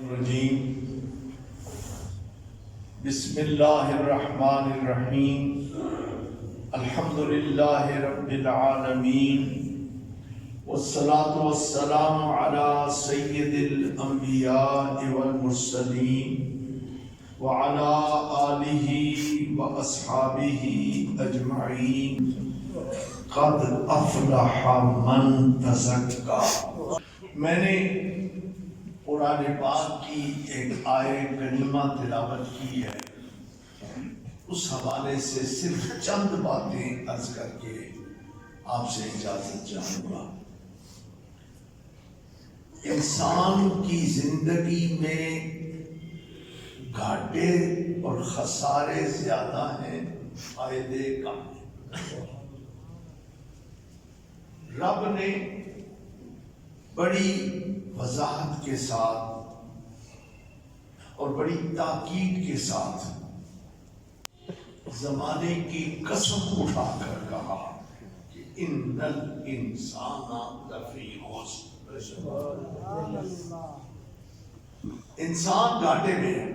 الرجیم بسم اللہ الرحمن الرحیم الحمد للہ رب العالمین والصلاة والسلام علی سید الانبیاء والمرسلین وعلی آلہ واصحابہ اجمعین قد افلح من تزکا۔ میں نے قرآن پاک کی ایک آیت کریمہ تلاوت کی ہے، اس حوالے سے صرف چند باتیں عرض کر کے آپ سے اجازت چاہوں گا۔ انسان کی زندگی میں گھاٹے اور خسارے زیادہ ہیں، فائدے کم ہیں۔ رب نے بڑی وضاحت کے ساتھ اور بڑی تاکید کے ساتھ زمانے کی قسم اٹھا کر کہا کہ ان الانسان لفی خسر، انسان گھاٹے میں ہے۔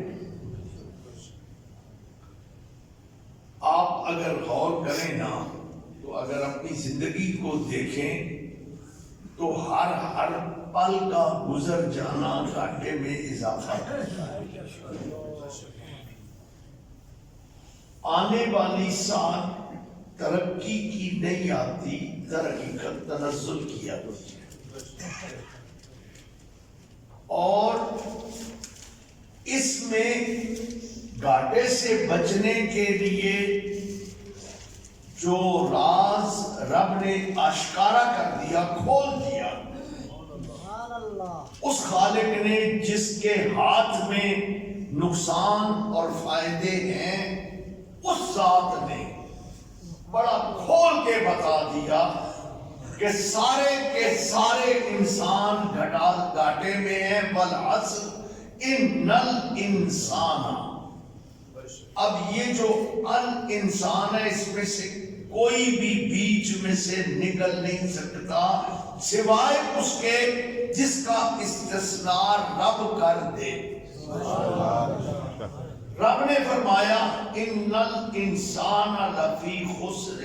آپ اگر غور کریں نا تو اگر اپنی زندگی کو دیکھیں تو ہر پل کا گزر جانا گھاٹے میں اضافہ کرتا ہے۔ آنے والی سال ترقی کی نہیں آتی، در حقیقت تنزل کی آتی ہے، اور اس میں گھاٹے سے بچنے کے لیے جو راز رب نے آشکارا کر دیا، کھول دیا، اس خالق نے جس کے ہاتھ میں نقصان اور فائدے ہیں، اس ذات نے بڑا کھول کے بتا دیا کہ سارے کے سارے انسان گھاٹے میں ہیں۔ والعصر ان الانسان، اب یہ جو الانسان ہے، اس میں سے کوئی بھی بیچ میں سے نکل نہیں سکتا سوائے اس کے جس کا استثناء رب کر دے۔ رب نے فرمایا ان الانسان لفی خسر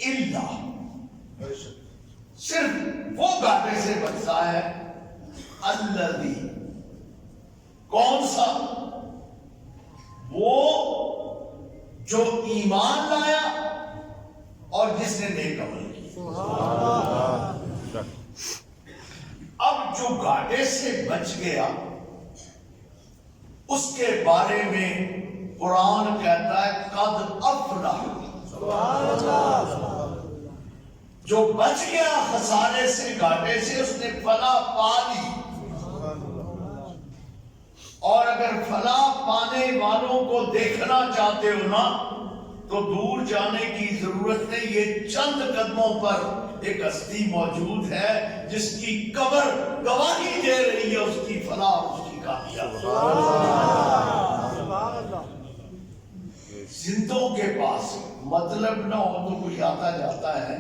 الا، صرف وہ گھاٹے سے بچتا ہے الذی، کون سا؟ وہ جو ایمان لایا اور جس نے نیک عمل کیا۔ اب جو گھاٹے سے بچ گیا اس کے بارے میں قرآن کہتا ہے قد افلح، جو بچ گیا خسارے سے، گھاٹے سے، اس نے فلاح پا لی۔ اور اگر فلاح پانے والوں کو دیکھنا چاہتے ہو نا تو دور جانے کی ضرورت نہیں، یہ چند قدموں پر ایک ہستی موجود ہے جس کی قبر گواہی دے رہی ہے اس کی فلاح، اس کی کامیابی۔ زندوں کے پاس مطلب نہ ہو تو کوئی آتا جاتا ہے۔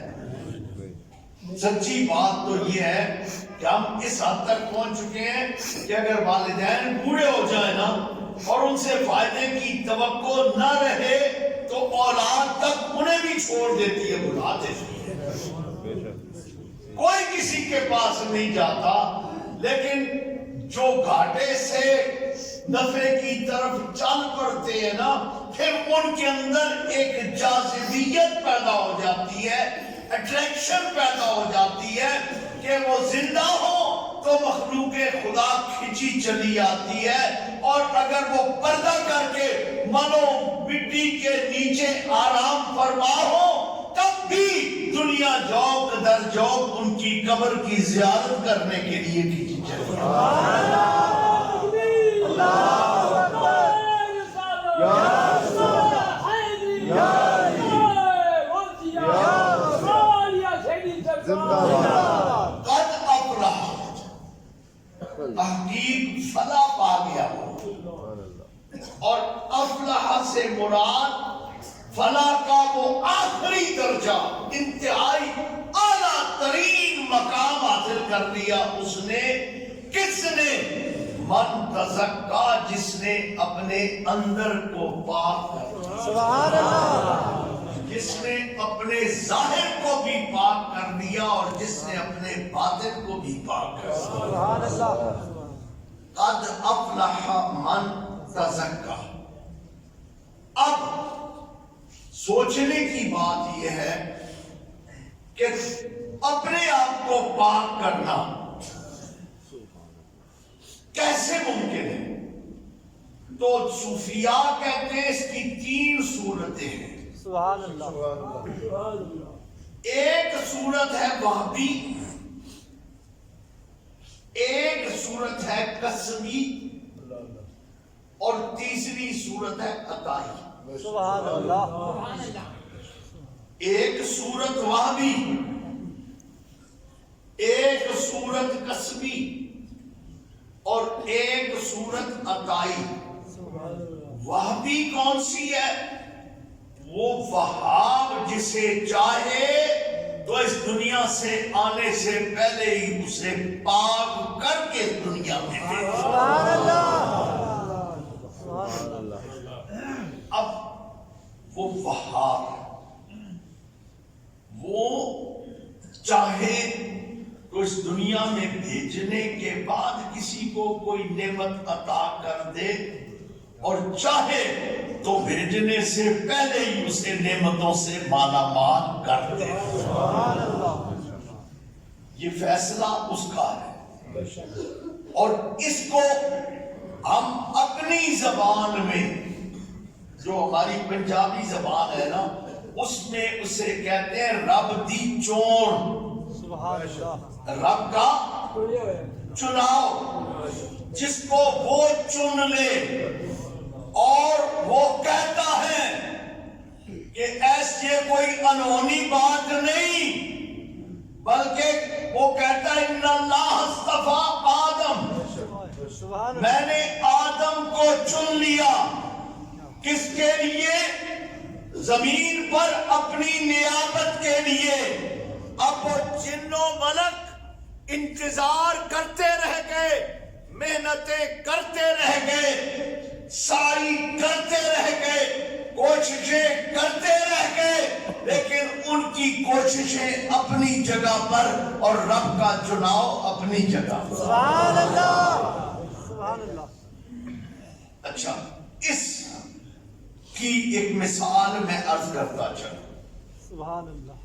سچی بات تو یہ ہے کہ ہم اس حد تک پہنچ چکے ہیں کہ اگر والدین بوڑھے ہو جائیں نا اور ان سے فائدے کی توقع نہ رہے تو اولاد تک انہیں بھی چھوڑ دیتی ہے، بلا دیتی ہے، کوئی کسی کے پاس نہیں جاتا۔ لیکن جو گھاٹے سے نفع کی طرف چل پڑتے ہیں نا، پھر ان کے اندر ایک جاذبیت پیدا ہو جاتی ہے، اٹریکشن پیدا ہو جاتی ہے کہ وہ زندہ ہو تو مخلوق خدا کھچی چلی آتی ہے، اور اگر وہ پردہ کر کے منو مٹی کے نیچے آرام فرما ہو تب بھی دنیا جوق در جوق ان کی قبر کی زیارت کرنے کے لیے کھچی چلی آتی تحقیق فلاح پا گیا ہو، اور افلاح سے مراد فلاح کا وہ آخری درجہ، انتہائی اعلیٰ ترین مقام حاصل کر لیا اس نے۔ کس نے؟ من تزکا، جس نے اپنے اندر کو پاک کر، سبحان اللہ، جس نے اپنے ظاہر کو بھی پاک کر دیا اور جس نے اپنے باطن کو بھی پاک کر دیا۔ سبحان اللہ، قد افلح من تزکا۔ اب سوچنے کی بات یہ ہے کہ اپنے آپ کو پاک کرنا کیسے ممکن ہے؟ تو صوفیاء کہتے ہیں اس کی 3 صورتیں ہیں۔ سبحان اللہ، ایک صورت ہے وہابی، ایک صورت ہے قسمی، اور تیسری صورت ہے عطائی۔ سبحان اللہ، ایک صورت وہابی، ایک صورت قسمی اور ایک صورت عطائی۔ وہابی کون سی ہے؟ وہ وہاب جسے چاہے تو اس دنیا سے آنے سے پہلے ہی اسے پاک کر کے دنیا میں دے۔ سبحان اللہ، سبحان اللہ، اب وہ وہاب وہ چاہے تو اس دنیا میں بھیجنے کے بعد کسی کو کوئی نعمت عطا کر دے، اور چاہے تو بھیجنے سے پہلے ہی اسے نعمتوں سے مالا مال کر دے۔ سبحان اللہ، یہ فیصلہ اس کا ہے، اور اس کو ہم اپنی زبان میں، جو ہماری پنجابی زبان ہے نا، اس میں اسے کہتے ہیں رب دی چون۔ سبحان اللہ، رب کا چناؤ، جس کو وہ چن لے اور وہ کہتا ہے کہ ایسی کوئی انہونی بات نہیں، بلکہ وہ کہتا ہے ان اللہ اصطفیٰ آدم، سبحان اللہ، میں نے آدم کو چن لیا۔ کس کے لیے؟ زمین پر اپنی نیابت کے لیے۔ اب وہ جن و ملک انتظار کرتے رہ گئے، محنتیں کرتے رہ گئے، سعی کرتے رہ گئے، کوششیں کرتے رہ گئے، لیکن ان کی کوششیں اپنی جگہ پر اور رب کا چناؤ اپنی جگہ پر۔ سبحان اللہ، سبحان اللہ، اچھا، اس کی ایک مثال میں عرض کرتا چلوں۔ سبحان اللہ،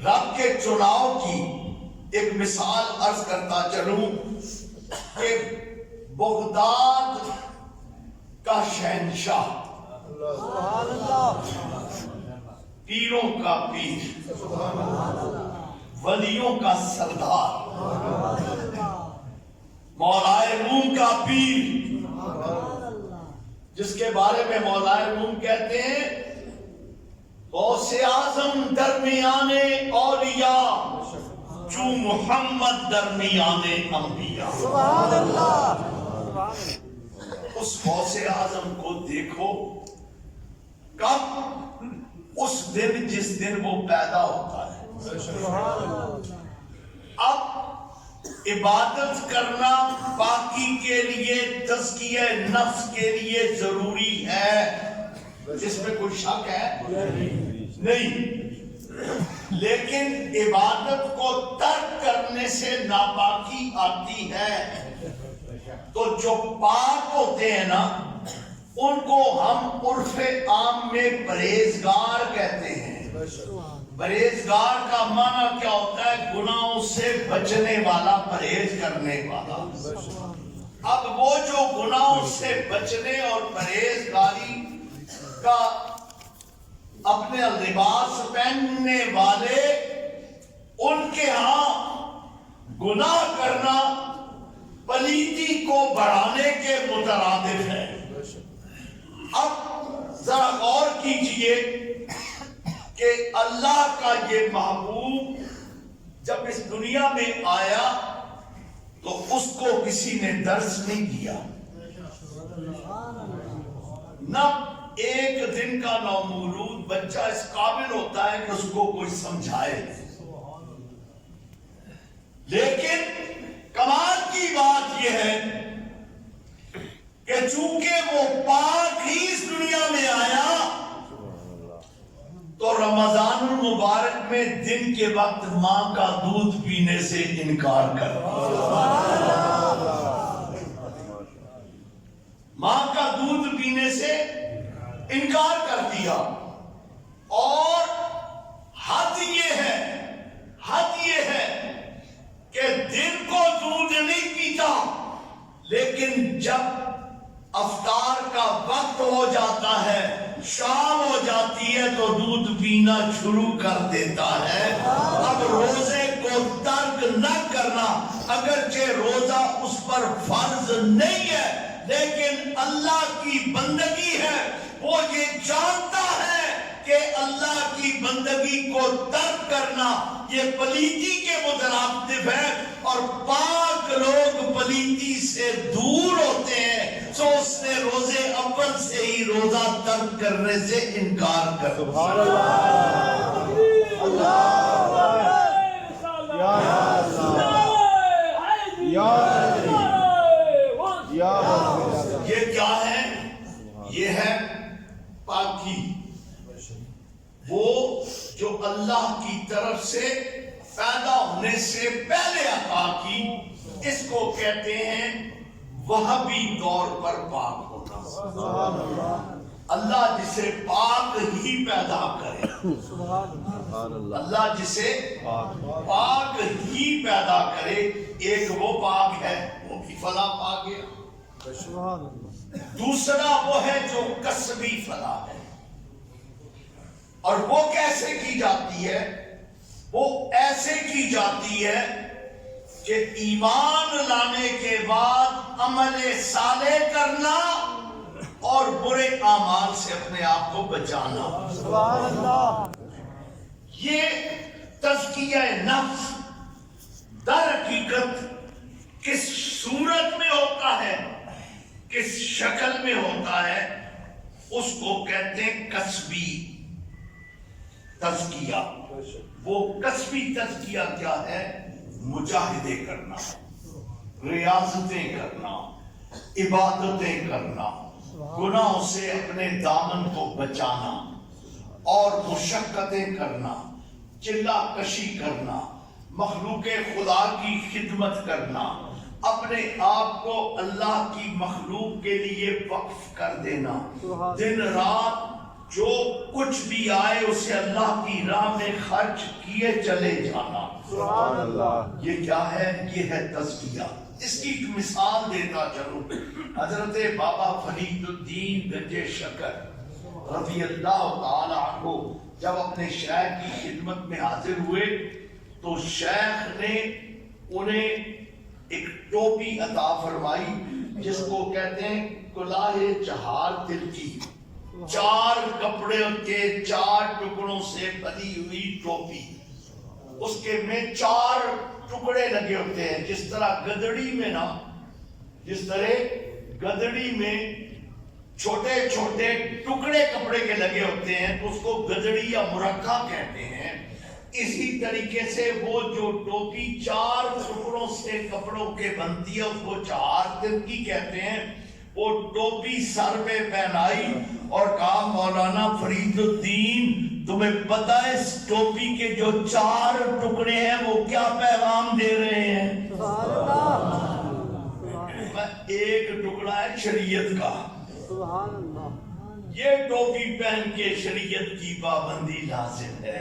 رب کے چناؤ کی ایک مثال عرض کرتا چلوں کہ بغداد کا شہنشاہ، سبحان اللہ، پیروں کا پیر، ولیوں کا سردار، مولائے روم کا پیر، جس کے بارے میں مولائے روم کہتے ہیں غوث اعظم درمیانے اولیاء جو محمد درمیانے انبیاء۔ سبحان اللہ، سبحان اللہ، اس غوث اعظم کو دیکھو کب؟ اس دن جس دن وہ پیدا ہوتا ہے۔ سبحان اللہ، اب عبادت کرنا پاکی کے لیے، تزکیہ نفس کے لیے ضروری ہے، اس میں کوئی شک ہے نہیں، لیکن عبادت کو ترک کرنے سے ناپاکی آتی ہے۔ تو جو پاک ہوتے ہیں نا، ان کو ہم عرف عام میں پرہیزگار کہتے ہیں۔ پرہیزگار کا معنی کیا ہوتا ہے؟ گناہوں سے بچنے والا، پرہیز کرنے والا۔ اب وہ جو گناہوں سے بچنے اور پرہیزگاری کا اپنے لباس پہننے والے، ان کے ہاں گناہ کرنا پلیتی کو بڑھانے کے مترادف ہے۔ اب ذرا غور کیجئے کہ اللہ کا یہ محبوب جب اس دنیا میں آیا تو اس کو کسی نے درس نہیں دیا، نہ ایک دن کا نومولود بچہ اس قابل ہوتا ہے کہ اس کو کوئی سمجھائے۔ لیکن کمال کی بات یہ ہے چونکہ وہ پاک ہی اس دنیا میں آیا تو رمضان المبارک میں دن کے وقت ماں کا دودھ پینے سے انکار کر ماں کا دودھ پینے سے انکار کر دیا. اور حد یہ ہے کہ دن کو دودھ نہیں پیتا، لیکن جب افطار کا وقت ہو جاتا ہے، شام ہو جاتی ہے تو دودھ پینا شروع کر دیتا ہے. اب روزے کو ترک نہ کرنا، اگرچہ روزہ اس پر فرض نہیں ہے لیکن اللہ کی بندگی ہے. وہ یہ جانتا ہے کہ اللہ کی بندگی کو ترک کرنا یہ پلیتی کے مترادف ہے، اور پاک لوگ پلیتی سے دور ہوتے ہیں، سو اس نے روزے اول سے ہی روزہ ترک کرنے سے انکار کر دیا. یہ کیا ہے؟ یہ ہے پاکی، وہ جو اللہ کی طرف سے پیدا ہونے سے پہلے عطا کی، اس کو کہتے ہیں وہابی طور پر پاک ہونا. اللہ جسے پاک ہی پیدا کرے، اللہ جسے پاک ہی پیدا کرے، ایک وہ پاک ہے، وہ بھی فلاح پا گیا. دوسرا وہ ہے جو کسبی فلاح ہے، اور وہ کیسے کی جاتی ہے؟ وہ ایسے کی جاتی ہے کہ ایمان لانے کے بعد عمل صالح کرنا اور برے اعمال سے اپنے آپ کو بچانا. یہ تزکیہ نفس در حقیقت کس صورت میں ہوتا ہے، کس شکل میں ہوتا ہے، اس کو کہتے ہیں کسبی تزکیہ. وہ کسبی تزکیہ کیا ہے؟ مجاہدے کرنا، ریاضتیں کرنا، عبادتیں کرنا، گناہوں سے اپنے دامن کو بچانا اور مشقتیں کرنا، چلا کشی کرنا، مخلوق خدا کی خدمت کرنا، اپنے آپ کو اللہ کی مخلوق کے لیے وقف کر دینا، دن رات جو کچھ بھی آئے اسے اللہ کی راہ میں خرچ کیے چلے جانا. یہ کیا ہے؟ یہ ہے تزکیہ. اس کی ایک مثال دیتا چلوں. حضرت بابا فرید الدین گنج شکر رضی اللہ تعالی عنہ جب اپنے شیخ کی خدمت میں حاضر ہوئے تو شیخ نے انہیں ایک ٹوپی عطا فرمائی جس کو کہتے ہیں کلاه چہار دل کی، 4 کپڑے کے 4 ٹکڑوں سے بنی ہوئی ٹوپی. اس کے میں 4 ٹکڑے لگے ہوتے ہیں، جس طرح گدڑی میں چھوٹے چھوٹے ٹکڑے کپڑے کے لگے ہوتے ہیں تو اس کو گدڑی یا مرکھا کہتے ہیں. اسی طریقے سے وہ جو ٹوپی 4 ٹکڑوں سے کپڑوں کے بنتی ہے اس کو چہار دل کی کہتے ہیں. وہ ٹوپی سر پہ پہنائی اور کہا مولانا فرید الدین تمہیں پتہ ہے اس ٹوپی کے جو 4 ٹکڑے ہیں وہ کیا پیغام دے رہے ہیں؟ ایک ٹکڑا ہے شریعت کا، یہ ٹوپی پہن کے شریعت کی پابندی لازم ہے.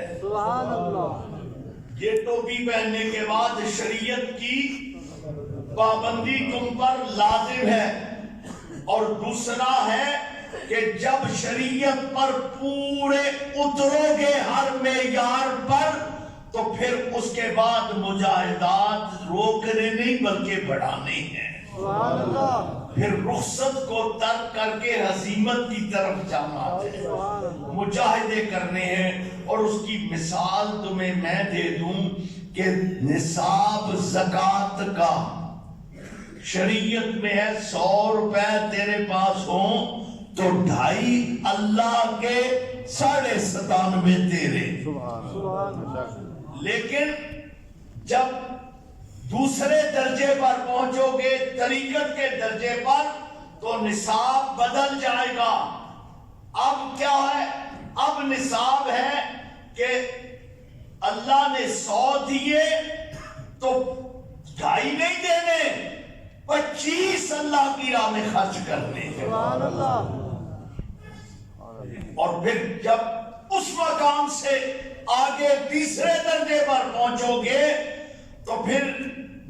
یہ ٹوپی پہننے کے بعد شریعت کی پابندی تم پر لازم ہے. اور دوسرا ہے کہ جب شریعت پر پورے اترو گے ہر معیار پر تو پھر اس کے بعد مجاہدات روکنے نہیں بلکہ بڑھانے ہیں. پھر رخصت کو ترک کر کے ہزیمت کی طرف جانا ہے، مجاہدے کرنے ہیں. اور اس کی مثال تمہیں میں دے دوں کہ نصاب زکوٰۃ کا شریعت میں ہے 100 روپے تیرے پاس ہوں تو 2.5 اللہ کے 97.5 تیرے. لیکن جب دوسرے درجے پر پہنچو گے طریقت کے درجے پر تو نصاب بدل جائے گا. اب کیا ہے؟ اب نصاب ہے کہ اللہ نے 100 دیے تو 2.5 نہیں دینے، 25 اللہ کی راہ میں خرچ کرنے ہیں. سبحان اللہ. اور پھر جب اس مقام سے آگے تیسرے درجے پر پہنچو گے تو پھر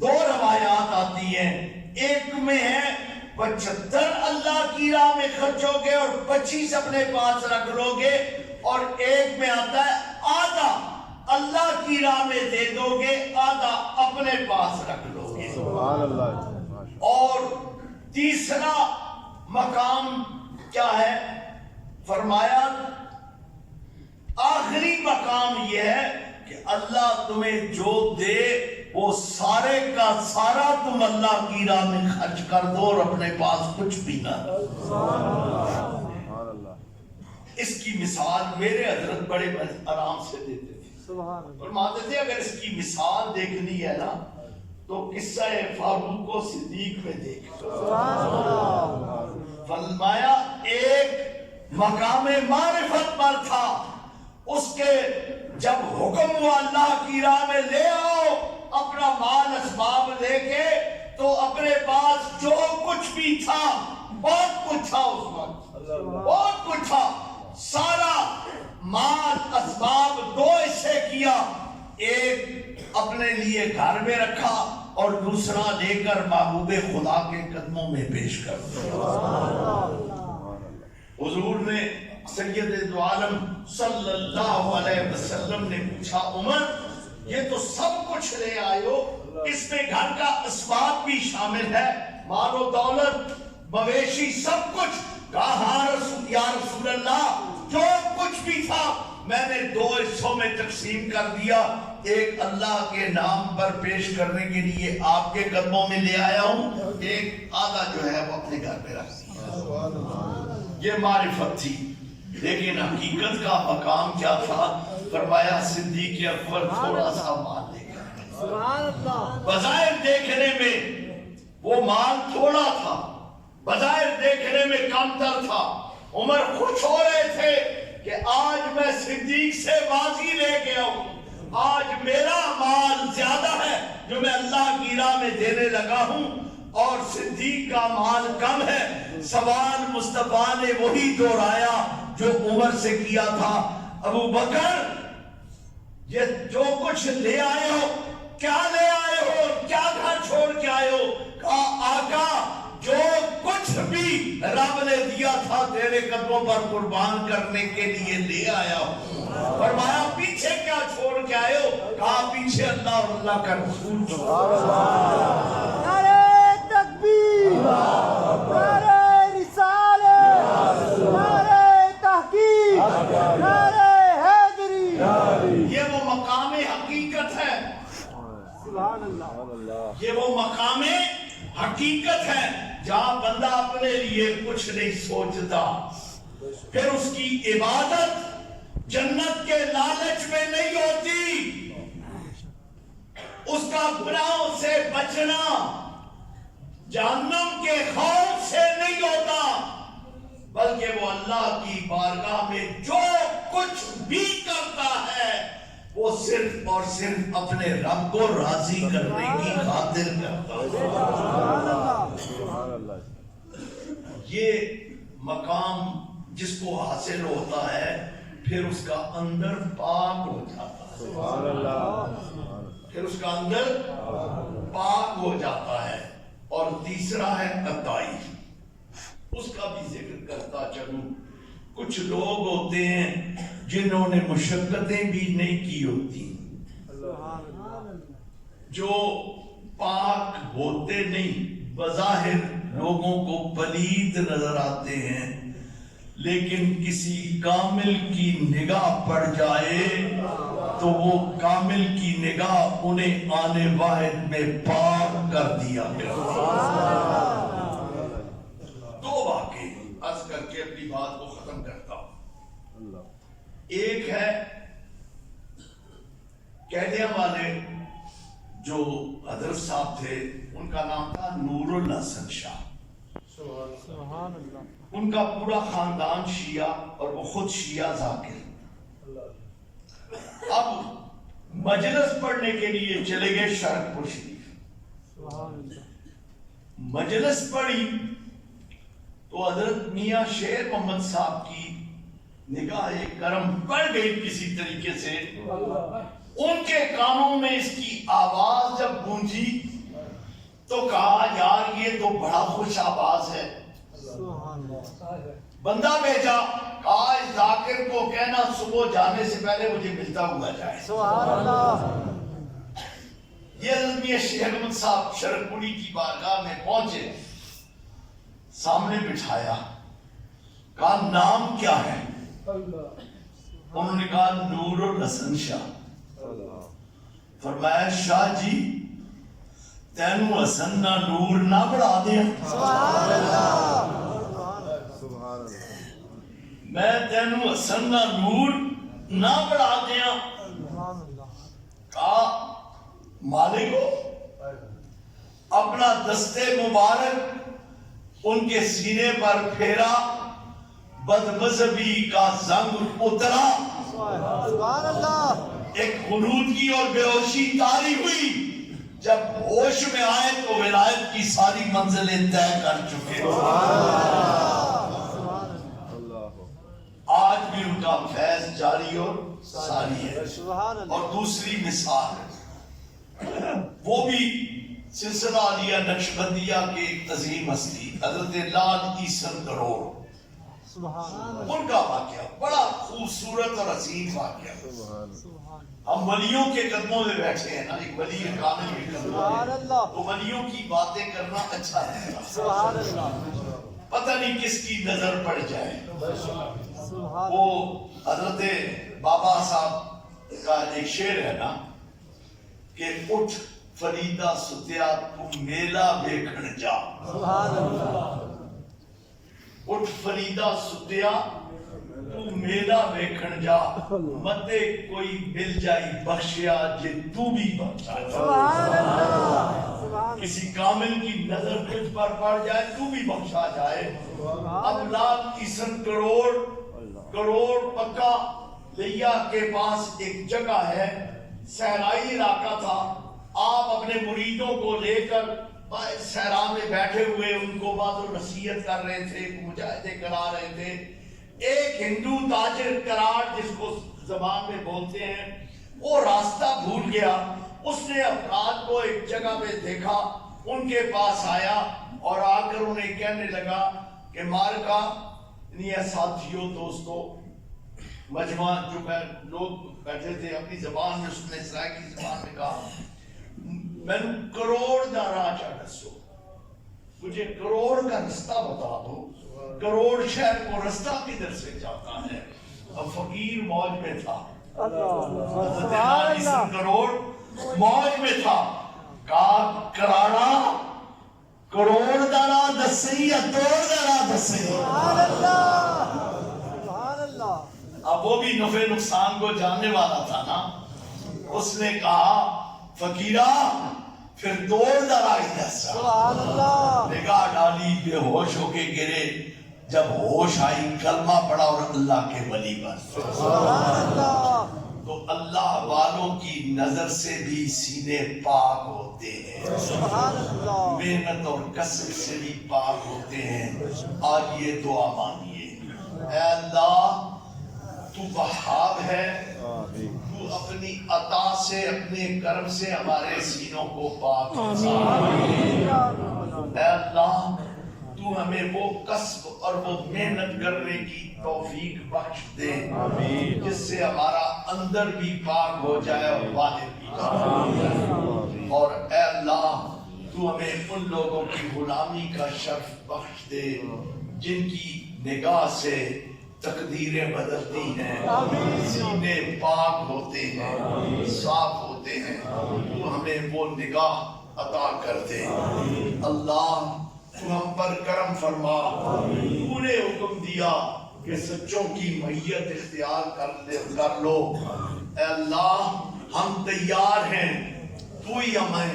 2 روایات آتی ہیں. ایک میں ہے 75 اللہ کی راہ میں خرچو گے اور 25 اپنے پاس رکھ لو گے، اور ایک میں آتا ہے آدھا اللہ کی راہ میں دے دو گے، آدھا اپنے پاس رکھ لو گے. سبحان اللہ. اور تیسرا مقام کیا ہے؟ فرمایا آخری مقام یہ ہے کہ اللہ تمہیں جو دے وہ سارے کا سارا تم اللہ کی راہ میں خرچ کر دو اور اپنے پاس کچھ بھی نہ رکھو. اس کی مثال میرے حضرت بڑے آرام سے دیتے تھے. سبحان اللہ. فرماتے تھے اگر اس کی مثال دیکھنی ہے نا تو قصہ فاروق و صدیق میں دیکھ. سبحان اللہ. فرمایا ایک مقام معرفت پر تھا، اس کے جب حکم ہوا اللہ کی راہ میں لے آؤ اپنا مال اسباب لے کے، تو اپنے پاس جو کچھ بھی تھا، بہت کچھ تھا اس وقت، بہت کچھ تھا، سارا مال اسباب 2 حصے کیا. ایک اپنے لیے گھر میں رکھا اور دوسرا لے کر محبوب خدا کے قدموں میں پیش کر دیا. حضور نے سید دو عالم صلی اللہ علیہ وسلم نے پوچھا عمر یہ تو سب کچھ لے آئے ہو، اس میں گھر کا اسباب بھی شامل ہے، مال و دولت مویشی سب کچھ؟ کہا ہاں یا رسول اللہ جو کچھ بھی تھا میں نے 2 حصوں میں تقسیم کر دیا، ایک اللہ کے نام پر پیش کرنے کے لیے آپ کے قدموں میں لے آیا ہوں، ایک آدھا جو ہے وہ اپنے گھر پہ رکھ دیا. یہ معرفت تھی. لیکن حقیقت کا مقام کیا تھا؟ فرمایا صدیق اکبر تھوڑا سا مال لے گئے. سبحان اللہ. بظاہر دیکھنے میں وہ مال تھوڑا تھا، بظاہر دیکھنے میں کم تر تھا. عمر خوش ہو رہے تھے کہ آج میں صدیق سے بازی لے کے آؤں، آج میرا مال زیادہ ہے جو میں اللہ کی راہ میں دینے لگا ہوں اور صدیق کا مال کم ہے. سوال مصطفیٰ نے وہی دہرایا جو عمر سے کیا تھا. ابو بکر یہ جو کچھ لے آئے ہو کیا لے آئے ہو، کیا گھر چھوڑ کے آئے ہو؟ کہا آقا جو کچھ بھی رب نے دیا تھا تیرے قدموں پر قربان کرنے کے لیے لے آیا ہوں. فرمایا پیچھے کیا چھوڑ کے آئے ہو؟ کہا پیچھے اللہ اور اللہ کا رسول چھوڑ. نعرہ تکبیر، نعرہ رسالت، نعرہ تحقیق، نعرہ حیدری. یہ وہ مقام حقیقت ہے. سبحان اللہ. یہ وہ مقام حقیقت ہے جہاں بندہ اپنے لیے کچھ نہیں سوچتا، پھر اس کی عبادت جنت کے لالچ میں نہیں ہوتی، اس کا گناہوں سے بچنا جہنم کے خوف سے نہیں ہوتا، بلکہ وہ اللہ کی بارگاہ میں جو کچھ بھی کرتا ہے وہ صرف اور صرف اپنے رب کو راضی کرنے کی خاطر کرتا ہے. یہ مقام جس کو حاصل ہوتا ہے پھر اس کا اندر پاک ہو جاتا ہے، پھر اس کا اندر پاک ہو جاتا ہے. اور تیسرا ہے عطائی، اس کا بھی ذکر کرتا چلوں. کچھ لوگ ہوتے ہیں جنہوں نے مشقتیں بھی نہیں کی ہوتی، جو پاک ہوتے نہیں، بظاہر لوگوں کو پلید نظر آتے ہیں، لیکن کسی کامل کی نگاہ پڑ جائے تو وہ کامل کی نگاہ انہیں آنے واحد میں پاک کر دیا گیا. 2 واقعے عرض کر کے اپنی بات کو ختم کرتا ہوں. ایک ہے قیدیاں والے جو حضرت صاحب تھے، ان کا نام تھا نور الحسن شاہ. ان کا پورا خاندان شیعہ اور وہ خود شیعہ ذاکر. اب مجلس پڑھنے کے لیے چلے گئے شرک پور شریف. مجلس پڑھی تو حضرت میاں شیر محمد صاحب کی نگاہ کرم پڑ گئی کسی طریقے سے. ان کے کانوں میں اس کی آواز جب گونجی تو کہا یار یہ تو بڑا خوش آواز ہے. بندہ بھیجا, کہا اس ذاکر کو کہنا صبح جانے سے پہلے مجھے ملتا ہوا جائے. یہ حضرت میاں شیر احمد صاحب شرک پوری کی بارگاہ میں پہنچے, سامنے بٹھایا, کہا نام کیا ہے؟ انہوں نے کہا نور الحسن شاہ. فرمایا شاہ جی تینو حسن نہ نور نہ بڑھا دیا. میں تینو حسن نہ نور نہ بڑھا دیا. کہا مالکو اپنا دستے مبارک ان کے سینے پر پھیرا, بدمذہبی کا زنگ اترا, ایک خنودگی اور بے ہوشی طاری ہوئی. جب ہوش میں آئے تو ولایت کی ساری منزلیں طے کر چکے. آج بھی ان کا فیض جاری اور ساری ہے. اور دوسری مثال وہ بھی سلسلہ عالیہ نقشبندیہ کے ایک عظیم ہستی حضرت لال عیسن کروڑ, ان کا واقعہ بڑا خوبصورت اور عظیم واقعہ. ہم ولیوں کے قدموں میں بیٹھے ہیں نا, ایک ولی کامل کے قدموں میں, تو ولیوں کی باتیں کرنا اچھا ہے. پتہ نہیں کس کی نظر پڑ جائے. وہ حضرت بابا صاحب کا ایک شعر ہے نا کہ اٹھ فریدہ ستیا تو میلہ ویکھن جا. اٹھ فریدہ ستیا تو میلہ ویکھن جا, متے کوئی مل جائی بخشیا جے تو بھی بخشا جا. کسی کامل کی نظر تجھ پر پڑ جائے تو بھی بخشا جائے. اب لال عیسن کروڑ پکا لیا کے پاس ایک جگہ ہے, صحرائی علاقہ تھا. آپ اپنے مریدوں کو لے کر صحرا میں بیٹھے ہوئے ان کو بعض نصیحت کر رہے تھے, مجاہدے کرا رہے تھے. ایک ہندو تاجر کراڑ جس کو زبان میں بولتے ہیں, وہ راستہ بھول گیا. اس نے افراد کو ایک جگہ پہ دیکھا, ان کے پاس آیا اور آ کر انہیں کہنے لگا کہ مارکا نہیں ساتھیوں دوستوں مجمع جو لوگ بیٹھے تھے اپنی زبان میں, اس نے اسرائیل کی زبان میں کہا میں کروڑ دا راہ چا دسو, مجھے کروڑ کا رستہ بتا دو. کروڑ شہر کو رستہ کدھر سے جاتا ہے؟ اب فقیر موج میں تھا, حضرت لال عیسن کروڑ موج میں تھا. کہا کراڑا کروڑ دا راہ دسے یا توڑ دا راہ دسے. اب وہ بھی نفع نقصان کو جاننے والا تھا نا. اس نے کہا فقیرہ پھر توڑ دا راہ دسا. نگاہ ڈالی, بے ہوش ہو کے گرے. جب ہوش آئی کلمہ پڑھا اور اللہ کے ولی بن. تو اللہ والوں کی نظر سے بھی سینے پاک ہوتے ہیں, محنت اور کسب سے بھی پاک ہوتے ہیں. آج یہ دعا مانیے, اے اللہ تو وہاب ہے, تو اپنی عطا سے اپنے کرم سے ہمارے سینوں کو پاک فرما. اے اللہ تو ہمیں وہ کسب اور وہ محنت کرنے کی توفیق بخش دے جس سے ہمارا اندر بھی پاک ہو جائے اور باہر بھی پاک ہو جائے. اور اے اللہ تو ہمیں ان لوگوں کی غلامی کا شرف بخش دے جن کی نگاہ سے تقدیریں بدلتی ہیں, سینے پاک ہوتے ہیں, صاف ہوتے ہیں. تو ہمیں وہ نگاہ عطا کر دے. اللہ تو ہم پر کرم فرما. تو نے حکم دیا کہ سچوں کی معیت اختیار کر لو. اے اللہ ہم تیار ہیں, تو ہی ہمیں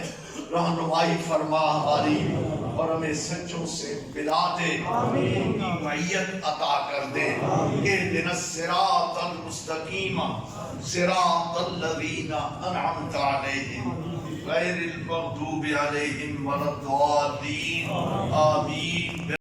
رہنمائی فرما ہماری. اور ہمیں سچوں سے ملا دے، ان کی معیت عطا کر دے۔ اہدنا الصراط المستقیم صراط الذین انعمت علیہم غیر المغضوب علیہم ولا الضالین، آمین۔